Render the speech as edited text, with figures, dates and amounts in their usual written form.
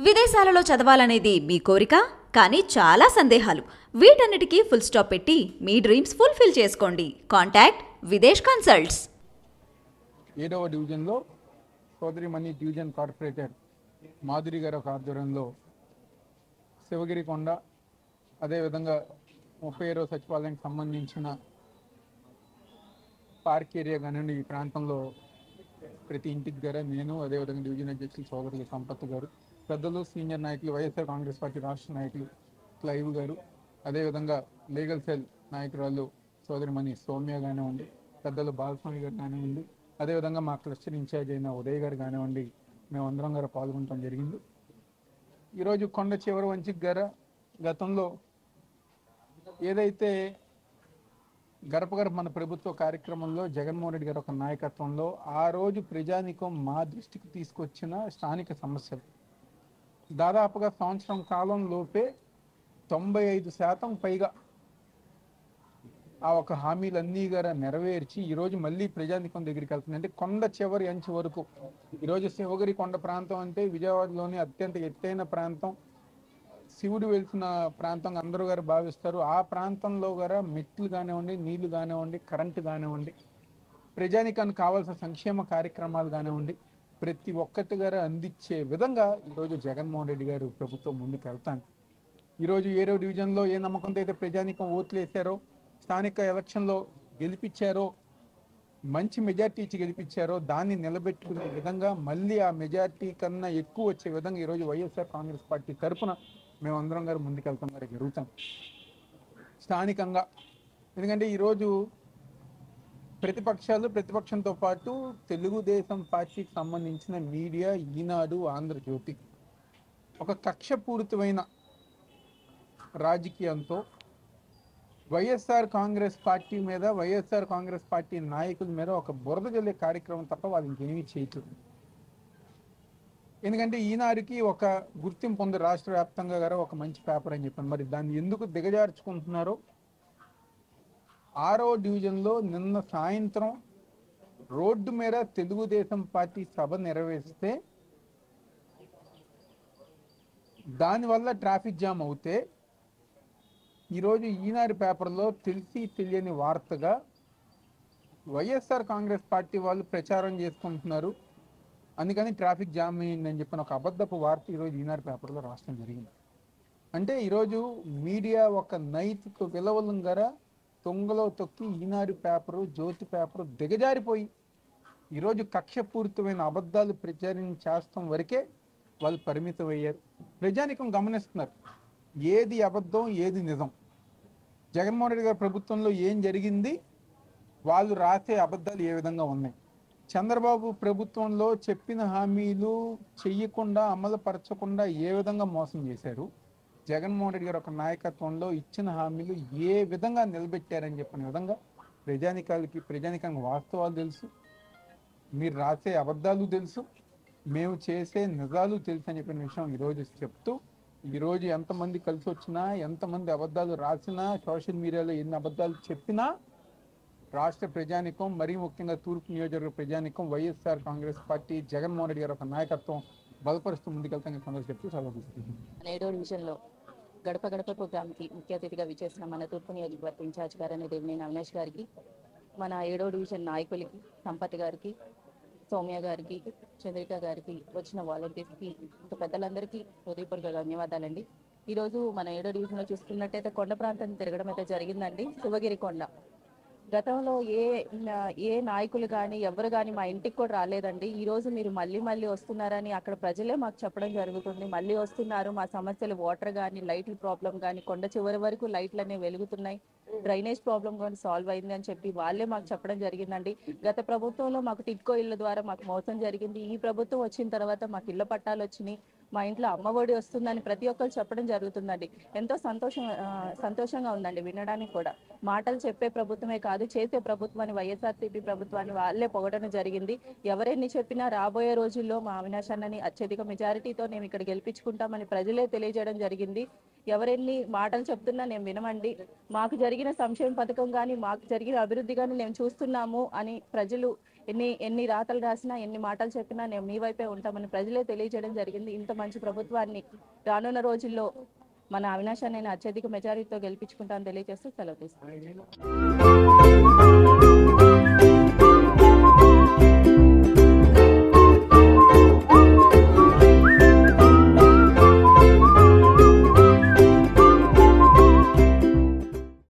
విదేశాలలో చదవాలనేది మీ కోరిక, కానీ చాలా సందేహాలు. వీటన్నిటికీ ఫుల్ స్టాప్ పెట్టి మీ డ్రీమ్స్ ఫుల్ఫిల్ చేసుకోండి. Contact Videsh consults. 7వ డివిజన్లో సోదరిమణి డివిజన్ కార్పొరేటర్ మాధురి గారి ఒక ఆధ్వర్యంలో శివగిరి కొండ, అదేవిధంగా 37వ సచివాలయానికి సంబంధించిన పార్క్ ఏరియా కానివ్వండి, ఈ ప్రాంతంలో ప్రతి ఇంటికి గారు నేను, అదేవిధంగా డివిజన్ అధ్యక్షులు సోదరులు సంపత్ గారు, పెద్దలు సీనియర్ నాయకులు వైఎస్ఆర్ కాంగ్రెస్ పార్టీ రాష్ట్ర నాయకులు క్లైవ్ గారు, అదేవిధంగా లీగల్ సెల్ నాయకురాలు సోదరిమణి సౌమ్య కానివ్వండి, పెద్దలు బాలస్వామి గారు కానివ్వండి, అదేవిధంగా మా క్లస్టర్ ఇన్ఛార్జ్ అయిన ఉదయ్ గారు కానివ్వండి, మేమందరం గారు పాల్గొనడం జరిగింది. ఈరోజు కొండ చివరి వంచిక్ గారు గతంలో ఏదైతే గడప గడప మన ప్రభుత్వ కార్యక్రమంలో జగన్మోహన్ రెడ్డి గారు ఒక నాయకత్వంలో ఆ రోజు ప్రజానికం మా దృష్టికి తీసుకొచ్చిన స్థానిక సమస్యలు దాదాపుగా సంవత్సరం కాలం లోపే 95% పైగా ఆ ఒక హామీలన్నీ గారు నెరవేర్చి ఈరోజు మళ్ళీ ప్రజానికం దగ్గరికి వెళ్తుంది. అంటే కొండ చివరి అంచు వరకు ఈరోజు శివగిరి కొండ ప్రాంతం అంటే విజయవాడలోని అత్యంత ఎత్తైన ప్రాంతం, శివుడు వెళ్తున్న ప్రాంతంగా అందరూ గారు భావిస్తారు. ఆ ప్రాంతంలో గారు మెట్లు కానివ్వండి, నీళ్లు కానివ్వండి, కరెంటు కానివ్వండి, ప్రజానికానికి కావాల్సిన సంక్షేమ కార్యక్రమాలు కానివ్వండి, ప్రతి ఒక్కటి గారు అందించే విధంగా ఈరోజు జగన్మోహన్ రెడ్డి గారు ప్రభుత్వం ముందుకు వెళ్తాను. ఈరోజు 7వ డివిజన్లో ఏ నమ్మకంతో అయితే ప్రజానికం ఓట్లు వేశారో, స్థానిక ఎలక్షన్లో గెలిపించారో, మంచి మెజార్టీ ఇచ్చి గెలిపించారో దాన్ని నిలబెట్టుకునే విధంగా మళ్ళీ ఆ మెజార్టీ కన్నా ఎక్కువ వచ్చే విధంగా ఈరోజు వైఎస్ఆర్ కాంగ్రెస్ పార్టీ తరఫున మేమందరం గారు ముందుకెళ్తాం గారు జరుగుతాం స్థానికంగా. ఎందుకంటే ఈరోజు ప్రతిపక్షంతో పాటు తెలుగుదేశం పార్టీకి సంబంధించిన మీడియా, ఈనాడు, ఆంధ్రజ్యోతి ఒక కక్షపూరితమైన రాజకీయంతో వైఎస్ఆర్ కాంగ్రెస్ పార్టీ మీద, వైఎస్ఆర్ కాంగ్రెస్ పార్టీ నాయకుల మీద ఒక బురద జల్లే కార్యక్రమం తప్ప వాళ్ళు ఇంకేమీ చేయట్లేదు. ఎందుకంటే ఈనాడుకి ఒక గుర్తింపు ఉంది రాష్ట్ర వ్యాప్తంగా గారు, ఒక మంచి పేపర్ అని చెప్పాను. మరి దాన్ని ఎందుకు దిగజార్చుకుంటున్నారో 6వ డివిజన్లో నిన్న సాయంత్రం రోడ్డు మీద తెలుగుదేశం పార్టీ సభ నిర్వహిస్తే దానివల్ల ట్రాఫిక్ జామ్ అవుతే ఈరోజు ఈనాడు పేపర్లో తెలిసి తెలియని వార్తగా వైఎస్ఆర్ కాంగ్రెస్ పార్టీ వాళ్ళు ప్రచారం చేసుకుంటున్నారు, అందుకని ట్రాఫిక్ జామ్ అయిందని చెప్పిన ఒక అబద్ధపు వార్త ఈరోజు ఈనాడు పేపర్లో రాష్ట్రం జరిగింది. అంటే ఈరోజు మీడియా ఒక నైతిక విలువలను గర తొంగలో తొక్కి ఈనాడు పేపరు, జ్యోతి పేపరు దిగజారిపోయి ఈరోజు కక్షపూరితమైన అబద్ధాలు ప్రచారం చేస్తాం వరకే వాళ్ళు పరిమితం అయ్యారు. ప్రజానికం గమనిస్తున్నారు ఏది అబద్ధం, ఏది నిజం. జగన్మోహన్ రెడ్డి గారి ప్రభుత్వంలో ఏం జరిగింది, వాళ్ళు రాసే అబద్ధాలు ఏ విధంగా ఉన్నాయి. చంద్రబాబు ప్రభుత్వంలో చెప్పిన హామీలు చెయ్యకుండా, అమలుపరచకుండా ఏ విధంగా మోసం చేశారు, జగన్మోహన్ రెడ్డి గారు ఒక నాయకత్వంలో ఇచ్చిన హామీలు ఏ విధంగా నిలబెట్టారని చెప్పిన విధంగా ప్రజానికానికి వాస్తవాలు తెలుసు, మీరు రాసే అబద్ధాలు తెలుసు, మేము చేసే నిజాలు తెలుసు అని చెప్పిన విషయం ఈరోజు చెప్తూ, ఈరోజు ఎంతమంది కలిసి వచ్చినా, ఎంతమంది అబద్ధాలు రాసినా, సోషల్ మీడియాలో ఎన్ని అబద్ధాలు చెప్పినా రాష్ట్ర ప్రజానికం, మరీ ముఖ్యంగా తూర్పు నియోజకవర్గ ప్రజానికం వైఎస్ఆర్ కాంగ్రెస్ పార్టీ జగన్మోహన్ రెడ్డి గారు ఒక నాయకత్వం బలపరుస్తూ ముందుకెళ్తామని కొందరు చెప్తూ సెలవు తీసుకుంటున్నాం. 7వ డివిజన్లో గడప గడప ప్రోగ్రామ్కి ముఖ్య అతిథిగా విచ్చేసిన మన తూర్పు నియోజకవర్గ ఇన్ఛార్జ్ గారు అనే దేవినేని అవినాష్ గారికి, మన 7వ డివిజన్ నాయకులకి, సంపత్ గారికి, సౌమ్య గారికి, చంద్రిక గారికి, వచ్చిన వాలంటీర్స్కి, ఇంకా పెద్దలందరికీ హృదయపూర్వక ధన్యవాదాలండి. ఈరోజు మన 7వ డివిజన్లో చూసుకున్నట్టయితే కొండ ప్రాంతాన్ని తిరగడం అయితే జరిగిందండి. శివగిరి కొండ గతంలో ఏ నాయకులు కానీ ఎవరు కానీ మా ఇంటికి కూడా రాలేదండి. ఈరోజు మీరు మళ్ళీ వస్తున్నారని అక్కడ ప్రజలే మాకు చెప్పడం జరుగుతుంది. మళ్ళీ వస్తున్నారు, మా సమస్యలు వాటర్ కానీ, లైట్ల ప్రాబ్లం కానీ, కొండ చివరి వరకు లైట్లు అనేవి వెలుగుతున్నాయి, డ్రైనేజ్ ప్రాబ్లం కానీ సాల్వ్ అయింది అని చెప్పి వాళ్ళే మాకు చెప్పడం జరిగిందండి. గత ప్రభుత్వంలో మాకు టిడ్కో ఇళ్ళ ద్వారా మాకు మోసం జరిగింది. ఈ ప్రభుత్వం వచ్చిన తర్వాత మాకు ఇళ్ల పట్టాలు వచ్చినాయి, మా ఇంట్లో అమ్మఒడి వస్తుందని ప్రతి ఒక్కరు చెప్పడం జరుగుతుందండి. ఎంతో సంతోషంగా ఉందండి వినడానికి కూడా. మాటలు చెప్పే ప్రభుత్వమే కాదు, చేసే ప్రభుత్వాన్ని, వైఎస్ఆర్సీపీ ప్రభుత్వాన్ని వాళ్ళే పొగడడం జరిగింది. ఎవరెన్ని చెప్పినా రాబోయే రోజుల్లో మా అవినాష్ అన్నని అత్యధిక మెజారిటీతో మేము ఇక్కడ గెలిపించుకుంటామని ప్రజలే తెలియజేయడం జరిగింది. ఎవరెన్ని మాటలు చెప్తున్నా నేను వినమండి, మాకు జరిగిన సంక్షేమ పథకం కానీ, మాకు జరిగిన అభివృద్ధి కానీ మేము చూస్తున్నాము అని ప్రజలు ఎన్ని రాతలు రాసినా ఎన్ని మాటలు చెప్పినా నేను మీ వైపే ఉంటామని ప్రజలే తెలియజేయడం జరిగింది. ఇంత మంచి ప్రభుత్వాన్ని రానున్న రోజుల్లో మన అవినాష్ అనే అత్యధిక మెజారిటీతో గెలిపించుకుంటామని తెలియజేస్తూ సెలవు తీసుకుంటాను.